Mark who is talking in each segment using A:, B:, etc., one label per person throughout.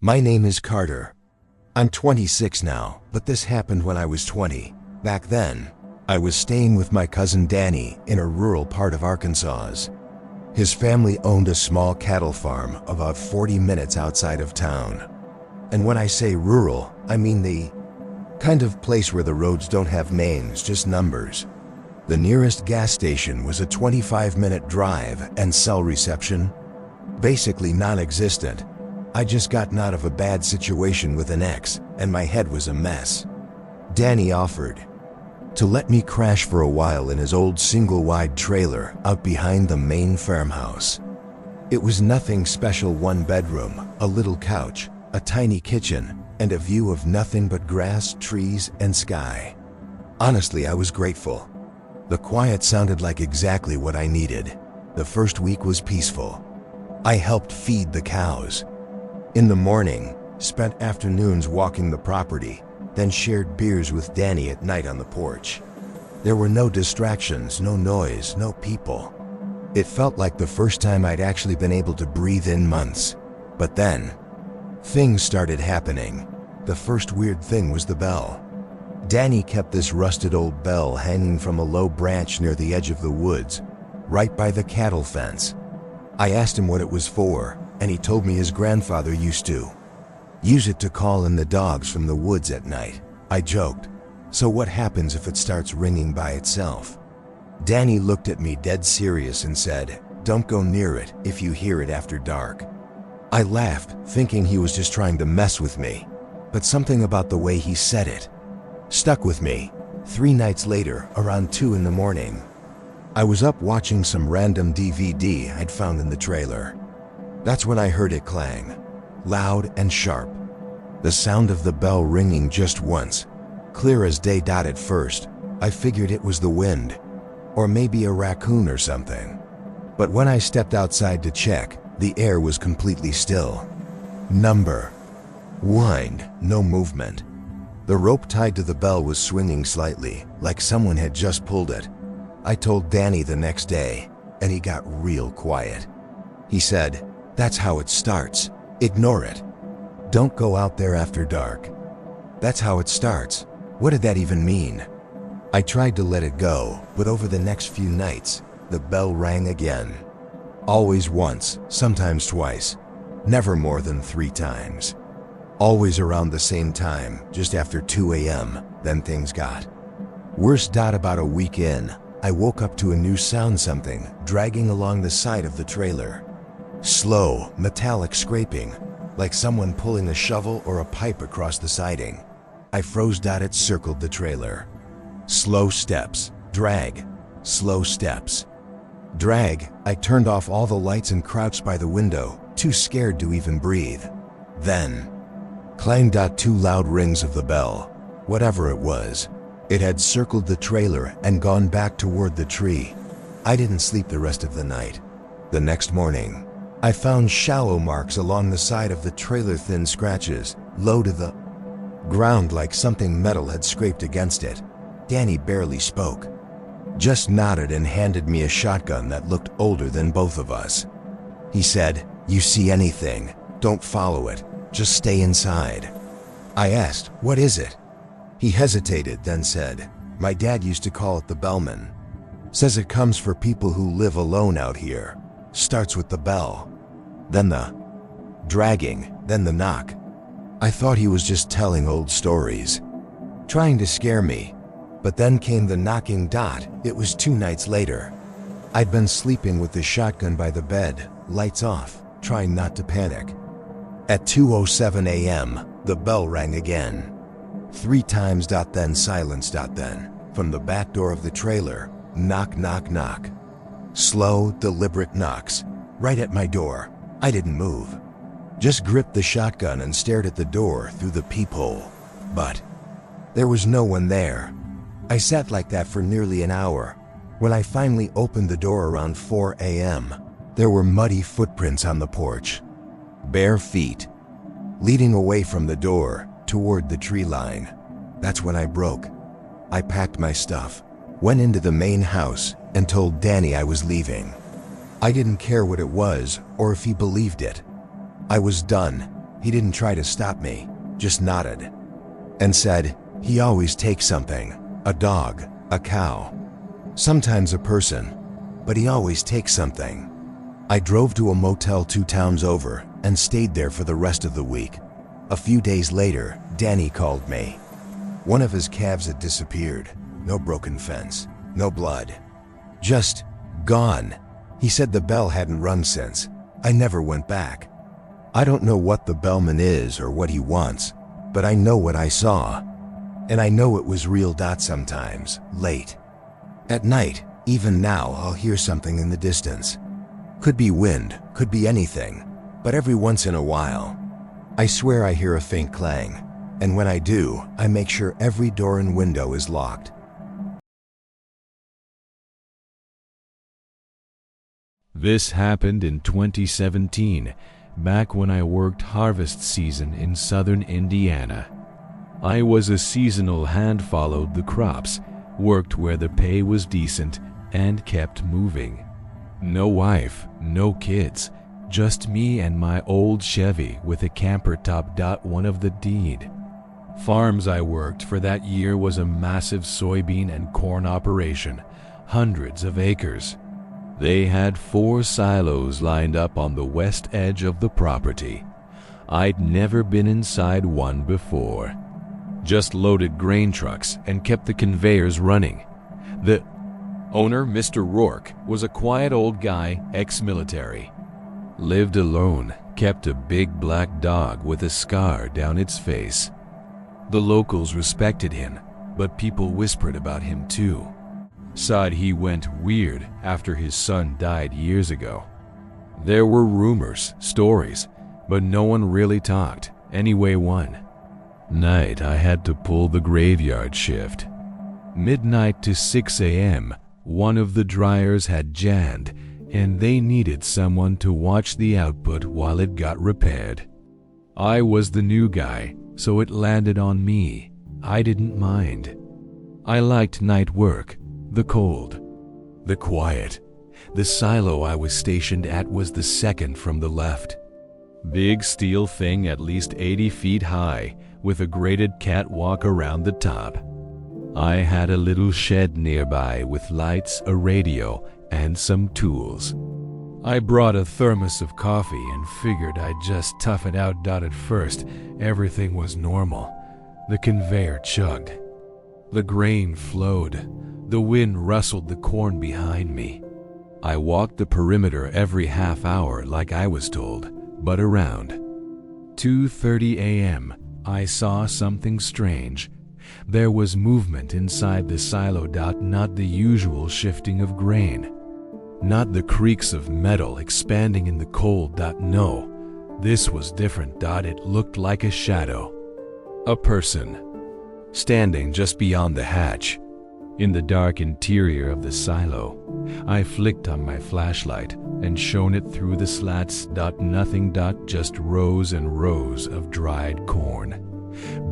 A: My name is Carter. I'm 26 now, but this happened when I was 20. Back then, I was staying with my cousin Danny in a rural part of Arkansas. His family owned a small cattle farm about 40 minutes outside of town. And when I say rural, I mean the kind of place where the roads don't have names, just numbers. The nearest gas station was a 25-minute drive, and cell reception basically non-existent. I'd just gotten out of a bad situation with an ex, and my head was a mess. Danny offered to let me crash for a while in his old single-wide trailer out behind the main farmhouse. It was nothing special: one bedroom, a little couch, a tiny kitchen, and a view of nothing but grass, trees, and sky. Honestly, I was grateful. The quiet sounded like exactly what I needed. The first week was peaceful. I helped feed the cows. In the morning, spent afternoons walking the property, then shared beers with Danny at night on the porch. There were no distractions, no noise, no people. It felt like the first time I'd actually been able to breathe in months. But then, things started happening. The first weird thing was the bell. Danny kept this rusted old bell hanging from a low branch near the edge of the woods, right by the cattle fence. I asked him what it was for, and he told me his grandfather used to use it to call in the dogs from the woods at night. I joked, "So what happens if it starts ringing by itself?" Danny looked at me dead serious and said, "Don't go near it if you hear it after dark." I laughed, thinking he was just trying to mess with me, but something about the way he said it stuck with me. 3 nights later, around 2 in the morning, I was up watching some random DVD I'd found in the trailer. That's when I heard it clang, loud and sharp. The sound of the bell ringing just once, clear as day. At first, I figured it was the wind, or maybe a raccoon or something. But when I stepped outside to check, the air was completely still. Number wind, no movement. The rope tied to the bell was swinging slightly, like someone had just pulled it. I told Danny the next day, and he got real quiet. He said, "That's how it starts. Ignore it. Don't go out there after dark." That's how it starts. What did that even mean? I tried to let it go, but over the next few nights, the bell rang again. Always once, sometimes twice, never more than 3 times. Always around the same time, just after 2 a.m., then things got worse. About a week in, I woke up to a new sound, something dragging along the side of the trailer. Slow, metallic scraping, like someone pulling a shovel or a pipe across the siding. I froze. It circled the trailer. Slow steps, drag, slow steps, drag. I turned off all the lights and crouched by the window, too scared to even breathe. Then, clang. 2 loud rings of the bell. Whatever it was, it had circled the trailer and gone back toward the tree. I didn't sleep the rest of the night. The next morning, I found shallow marks along the side of the trailer, thin scratches, low to the ground, like something metal had scraped against it. Danny barely spoke, just nodded and handed me a shotgun that looked older than both of us. He said, "You see anything, don't follow it, just stay inside." I asked, "What is it?" He hesitated, then said, "My dad used to call it the Bellman. Says it comes for people who live alone out here. Starts with the bell, then the dragging, then the knock." I thought he was just telling old stories, trying to scare me. But then came the knocking. It was 2 nights later. I'd been sleeping with the shotgun by the bed, lights off, trying not to panic. At 2:07 a.m., the bell rang again. 3 times. Then silence. Then, from the back door of the trailer, knock, knock, knock. Slow, deliberate knocks, right at my door. I didn't move. Just gripped the shotgun and stared at the door through the peephole. But there was no one there. I sat like that for nearly an hour. When I finally opened the door around 4 a.m., there were muddy footprints on the porch. Bare feet, leading away from the door, toward the tree line. That's when I broke. I packed my stuff, went into the main house, and told Danny I was leaving. I didn't care what it was, or if he believed it. I was done. He didn't try to stop me, just nodded and said he always takes something, a dog, a cow, sometimes a person, but he always takes something. I drove to a motel 2 towns over and stayed there for the rest of the week. A few days later, Danny called me. One of his calves had disappeared. No broken fence, no blood. Just gone. He said the bell hadn't run since. I never went back. I don't know what the bellman is or what he wants, but I know what I saw. And I know it was real. Sometimes, late at night, even now, I'll hear something in the distance. Could be wind, could be anything, but every once in a while, I swear I hear a faint clang, and when I do, I make sure every door and window is locked.
B: This happened in 2017, back when I worked harvest season in southern Indiana. I was a seasonal hand, followed the crops, worked where the pay was decent, and kept moving. No wife, no kids, just me and my old Chevy with a camper top. One of the deed farms I worked for that year was a massive soybean and corn operation, hundreds of acres. They had 4 silos lined up on the west edge of the property. I'd never been inside one before. Just loaded grain trucks and kept the conveyors running. The owner, Mr. Rourke, was a quiet old guy, ex-military. Lived alone, kept a big black dog with a scar down its face. The locals respected him, but people whispered about him too. Said he went weird after his son died years ago. There were rumors, stories, but no one really talked. Anyway, one night I had to pull the graveyard shift. Midnight to 6 a.m., one of the dryers had jammed, and they needed someone to watch the output while it got repaired. I was the new guy, so it landed on me. I didn't mind. I liked night work, the cold, the quiet. The silo I was stationed at was the second from the left. Big steel thing at least 80 feet high, with a graded catwalk around the top. I had a little shed nearby with lights, a radio, and some tools. I brought a thermos of coffee and figured I'd just tough it out. At first, everything was normal. The conveyor chugged. The grain flowed. The wind rustled the corn behind me. I walked the perimeter every half hour like I was told, but around 2:30 a.m., I saw something strange. There was movement inside the silo. Not the usual shifting of grain. Not the creaks of metal expanding in the cold. No, this was different. It looked like a shadow. A person standing just beyond the hatch. In the dark interior of the silo, I flicked on my flashlight and shone it through the slats. Nothing. Just rows and rows of dried corn.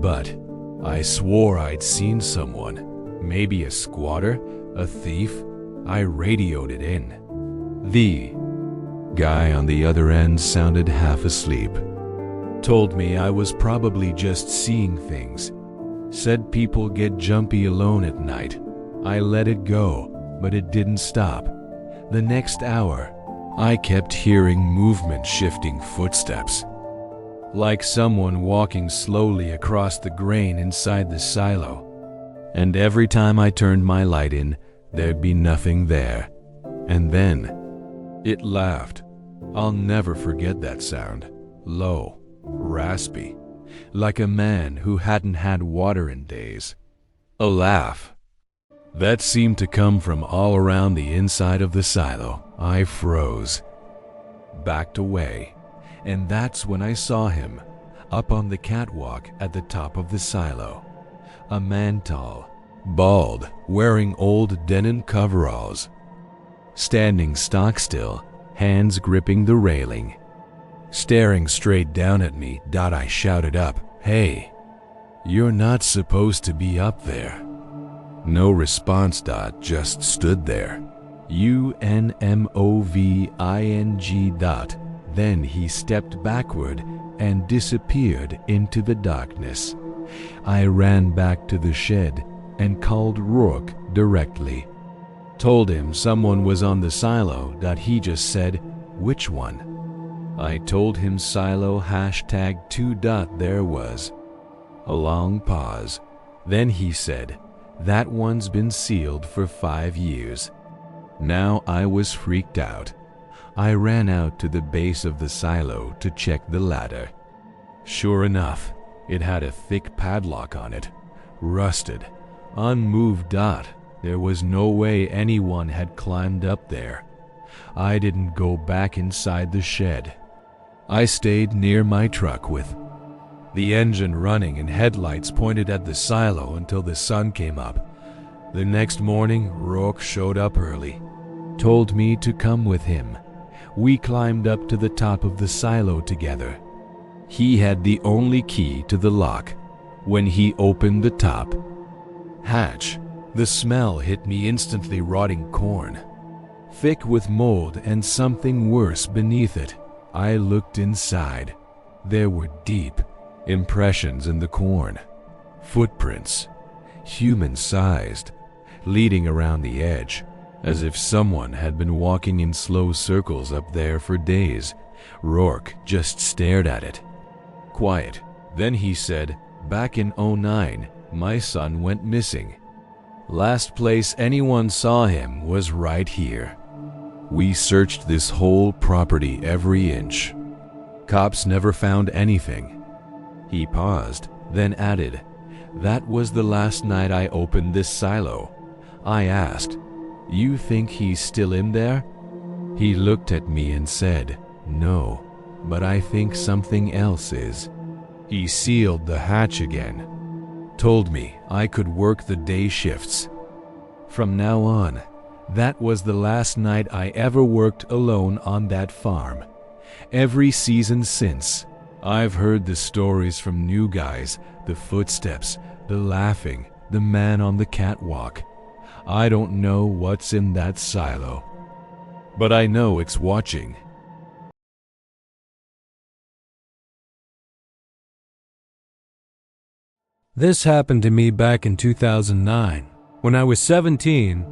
B: But I swore I'd seen someone, maybe a squatter, a thief. I radioed it in. The guy on the other end sounded half asleep. Told me I was probably just seeing things. Said people get jumpy alone at night. I let it go, but it didn't stop. The next hour, I kept hearing movement, shifting footsteps. Like someone walking slowly across the grain inside the silo. And every time I turned my light in, there'd be nothing there. And then, it laughed. I'll never forget that sound. Low, raspy, like a man who hadn't had water in days. A laugh that seemed to come from all around the inside of the silo. I froze, backed away, and that's when I saw him, up on the catwalk at the top of the silo. A man tall, bald, wearing old denim coveralls. Standing stock still, hands gripping the railing. Staring straight down at me. I shouted up, "Hey, you're not supposed to be up there." No response. Just stood there. UNMOVING. Then he stepped backward and disappeared into the darkness. I ran back to the shed and called Rourke directly. Told him someone was on the silo that he just said, "Which one?" I told him silo #2. There was a long pause. Then he said, "That one's been sealed for 5 years." Now I was freaked out. I ran out to the base of the silo to check the ladder. Sure enough, it had a thick padlock on it, rusted, unmoved. There was no way anyone had climbed up there. I didn't go back inside the shed. I stayed near my truck with the engine running and headlights pointed at the silo until the sun came up. The next morning, Rourke showed up early, told me to come with him. We climbed up to the top of the silo together. He had the only key to the lock. When he opened the top hatch, the smell hit me instantly. Rotting corn, thick with mold and something worse beneath it. I looked inside. There were deep impressions in the corn, footprints, human-sized, leading around the edge, as if someone had been walking in slow circles up there for days. Rourke just stared at it. Quiet. Then he said, "Back in '09, my son went missing. Last place anyone saw him was right here. We searched this whole property every inch. Cops never found anything." He paused, then added, "That was the last night I opened this silo." I asked, "You think he's still in there?" He looked at me and said, "No, but I think something else is." He sealed the hatch again. Told me I could work the day shifts. From now on, that was the last night I ever worked alone on that farm. Every season since, I've heard the stories from new guys, the footsteps, the laughing, the man on the catwalk. I don't know what's in that silo, but I know it's watching.
C: This happened to me back in 2009. When I was 17,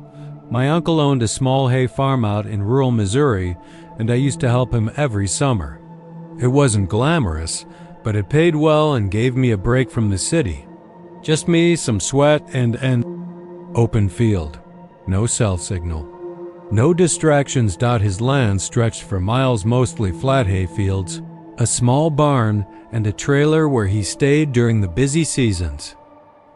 C: my uncle owned a small hay farm out in rural Missouri, and I used to help him every summer. It wasn't glamorous, but it paid well and gave me a break from the city. Just me, some sweat, and an open field. No cell signal. No distractions. His land stretched for miles, mostly flat hay fields, a small barn, and a trailer where he stayed during the busy seasons.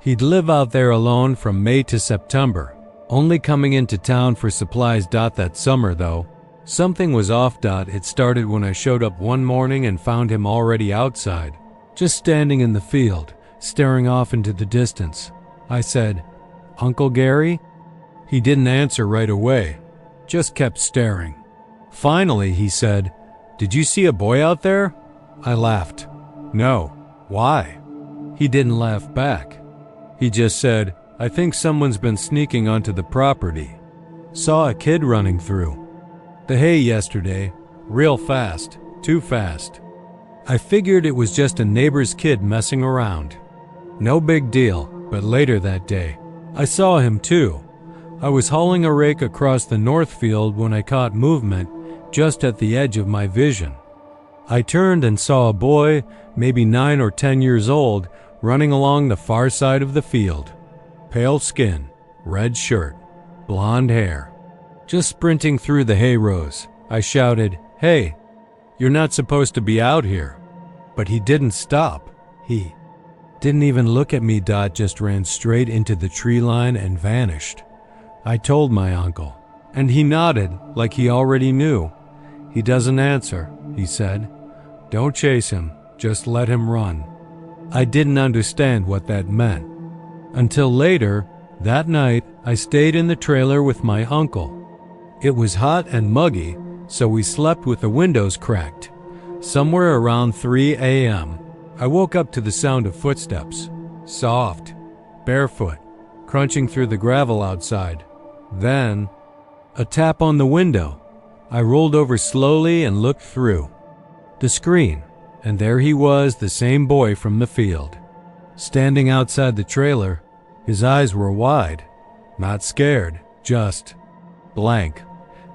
C: He'd live out there alone from May to September, only coming into town for supplies. That summer, though, something was off. It started when I showed up one morning and found him already outside, just standing in the field, staring off into the distance. I said, "Uncle Gary?" He didn't answer right away, just kept staring. Finally, he said, "Did you see a boy out there?" I laughed. "No. Why?" He didn't laugh back. He just said, "I think someone's been sneaking onto the property. Saw a kid running through the hay yesterday, real fast, too fast." I figured it was just a neighbor's kid messing around. No big deal, but later that day, I saw him too. I was hauling a rake across the north field when I caught movement just at the edge of my vision. I turned and saw a boy, maybe 9 or 10 years old, running along the far side of the field. Pale skin, red shirt, blonde hair. Just sprinting through the hay rows. I shouted, "Hey, you're not supposed to be out here." But he didn't stop. He didn't even look at me. Just ran straight into the tree line and vanished. I told my uncle, and he nodded like he already knew. "He doesn't answer," he said. "Don't chase him, just let him run." I didn't understand what that meant. Until later, that night, I stayed in the trailer with my uncle. It was hot and muggy, so we slept with the windows cracked. Somewhere around 3 a.m., I woke up to the sound of footsteps, soft, barefoot, crunching through the gravel outside. Then, a tap on the window. I rolled over slowly and looked through the screen, And there he was, the same boy from the field. Standing outside the trailer, his eyes were wide, not scared, just blank,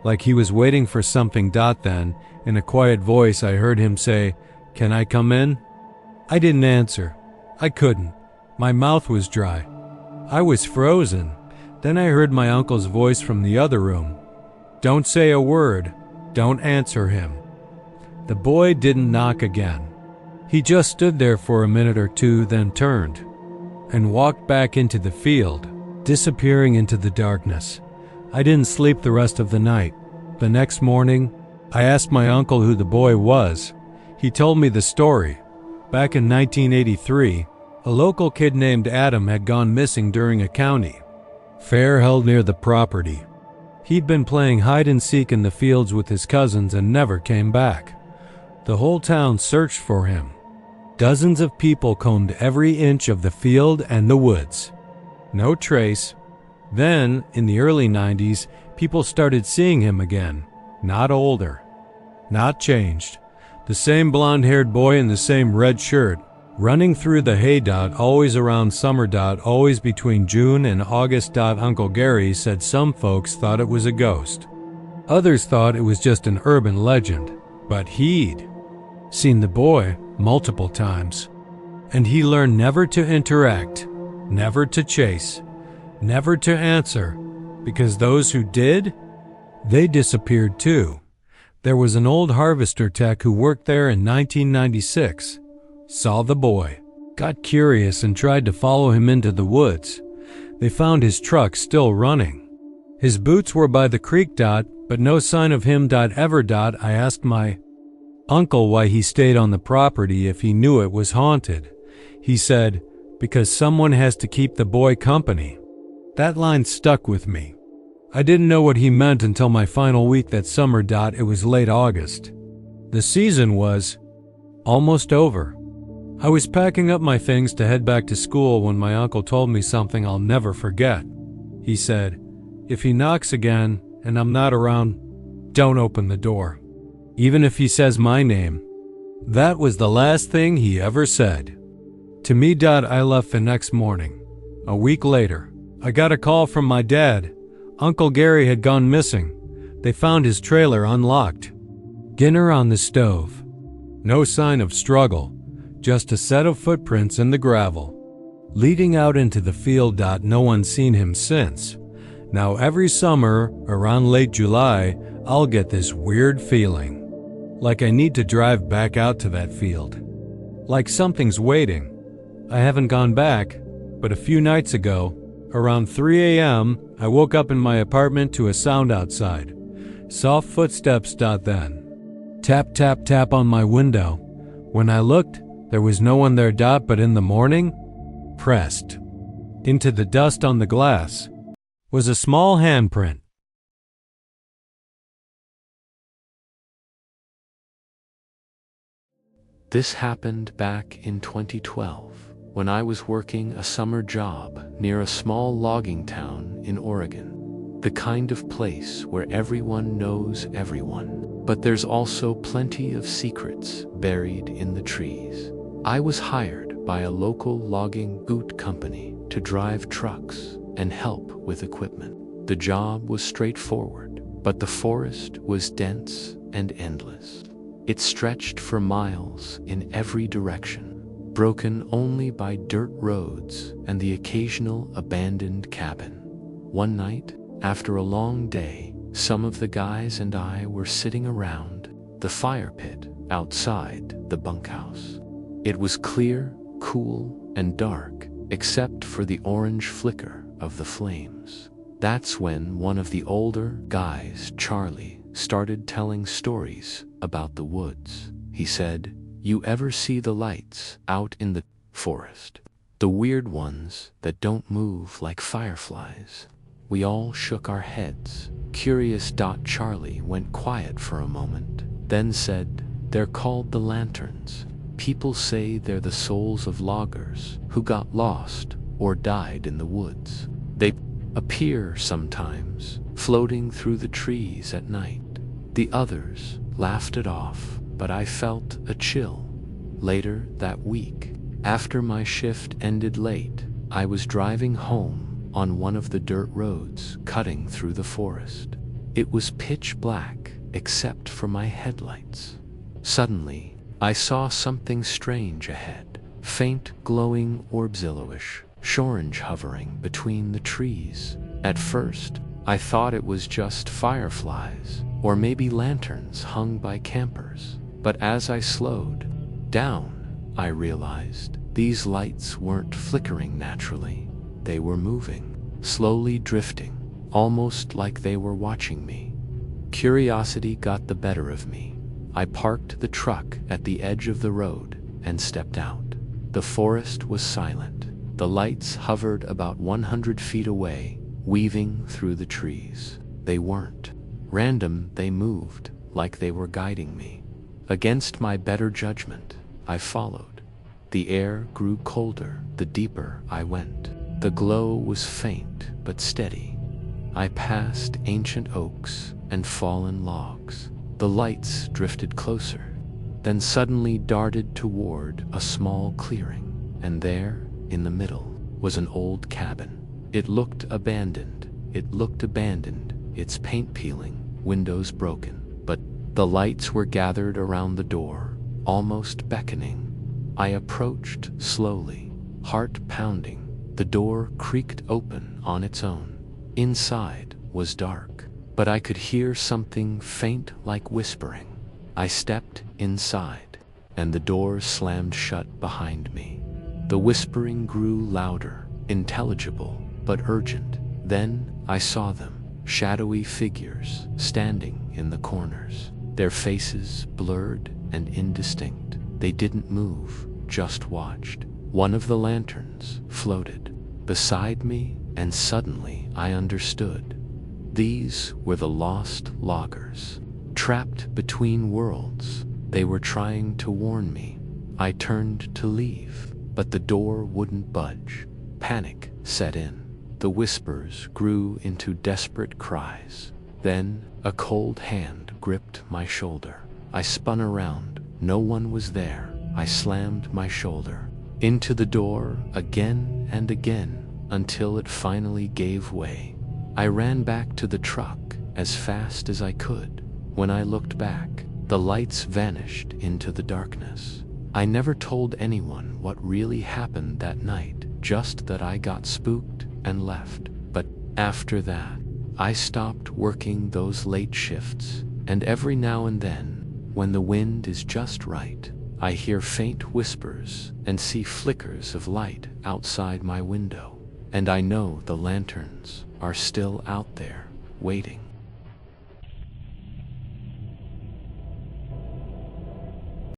C: like he was waiting for something. Then, in a quiet voice, I heard him say, "Can I come in?" I didn't answer. I couldn't. My mouth was dry. I was frozen. Then I heard my uncle's voice from the other room. "Don't say a word. Don't answer him." The boy didn't knock again. He just stood there for a minute or two, then turned and walked back into the field, disappearing into the darkness. I didn't sleep the rest of the night. The next morning, I asked my uncle who the boy was. He told me the story. Back in 1983, a local kid named Adam had gone missing during a county fair held near the property. He'd been playing hide-and-seek in the fields with his cousins and never came back. The whole town searched for him. Dozens of people combed every inch of the field and the woods. No trace. Then, in the early 90s, people started seeing him again. Not older. Not changed. The same blonde-haired boy in the same red shirt, running through the hay. Always around summer. Always between June and August. Uncle Gary said some folks thought it was a ghost. Others thought it was just an urban legend. But he'd seen the boy multiple times. And he learned never to interact, never to chase, never to answer, because those who did, they disappeared too. There was an old harvester tech who worked there in 1996, saw the boy, got curious and tried to follow him into the woods. They found his truck still running. His boots were by the creek. But no sign of him. Ever. I asked my uncle why he stayed on the property if he knew it was haunted. He said, "Because someone has to keep the boy company." That line stuck with me. I didn't know what he meant until my final week that summer. It was late August. The season was almost over. I was packing up my things to head back to school when my uncle told me something I'll never forget. He said, "If he knocks again and I'm not around, don't open the door. Even if he says my name." That was the last thing he ever said to me. I left the next morning. A week later, I got a call from my dad. Uncle Gary had gone missing. They found his trailer unlocked. Dinner on the stove. No sign of struggle, just a set of footprints in the gravel, leading out into the field. No one's seen him since. Now every summer, around late July, I'll get this weird feeling. Like I need to drive back out to that field. Like something's waiting. I haven't gone back, but a few nights ago, around 3 a.m., I woke up in my apartment to a sound outside. Soft footsteps. Then tap, tap, tap on my window. When I looked, there was no one there. But in the morning, pressed into the dust on the glass, was a small handprint.
B: This happened back in 2012 when I was working a summer job near a small logging town in Oregon. The kind of place where everyone knows everyone, but there's also plenty of secrets buried in the trees. I was hired by a local logging boot company to drive trucks and help with equipment. The job was straightforward, but the forest was dense and endless. It stretched for miles in every direction, broken only by dirt roads and the occasional abandoned cabin. One night, after a long day, some of the guys and I were sitting around the fire pit outside the bunkhouse. It was clear, cool, and dark, except for the orange flicker of the flames. That's when one of the older guys, Charlie, started telling stories about the woods. He said, "You ever see the lights out in the forest? The weird ones that don't move like fireflies?" We all shook our heads, curious. Charlie went quiet for a moment, then said, "They're called the lanterns. People say they're the souls of loggers who got lost or died in the woods. They appear sometimes, floating through the trees at night." The others laughed it off, but I felt a chill. Later that week, after my shift ended late, I was driving home on one of the dirt roads cutting through the forest. It was pitch black except for my headlights. Suddenly, I saw something strange ahead. Faint glowing orbs, yellowish, orange, hovering between the trees. At first, I thought it was just fireflies, or maybe lanterns hung by campers. But as I slowed down, I realized these lights weren't flickering naturally. They were moving, slowly drifting, almost like they were watching me. Curiosity got the better of me. I parked the truck at the edge of the road and stepped out. The forest was silent. The lights hovered about 100 feet away, weaving through the trees. They weren't random, they moved like they were guiding me. Against my better judgment, I followed. The air grew colder the deeper I went. The glow was faint but steady. I passed ancient oaks and fallen logs. The lights drifted closer, then suddenly darted toward a small clearing, and there, in the middle, was an old cabin. It looked abandoned, its paint peeling, windows broken, but the lights were gathered around the door, almost beckoning. I approached slowly, heart pounding. The door creaked open on its own. Inside was dark, but I could hear something faint like whispering. I stepped inside, and the door slammed shut behind me. The whispering grew louder, intelligible, but urgent. Then I saw them, shadowy figures standing in the corners, their faces blurred and indistinct. They didn't move, just watched. One of the lanterns floated beside me, and suddenly I understood. These were the lost loggers, trapped between worlds. They were trying to warn me. I turned to leave, but the door wouldn't budge. Panic set in. The whispers grew into desperate cries. Then a cold hand gripped my shoulder. I spun around. No one was there. I slammed my shoulder into the door again and again until it finally gave way. I ran back to the truck as fast as I could. When I looked back, the lights vanished into the darkness. I never told anyone what really happened that night, just that I got spooked and left. But after that, I stopped working those late shifts, and every now and then, when the wind is just right, I hear faint whispers and see flickers of light outside my window. And I know the lanterns are still out there, waiting.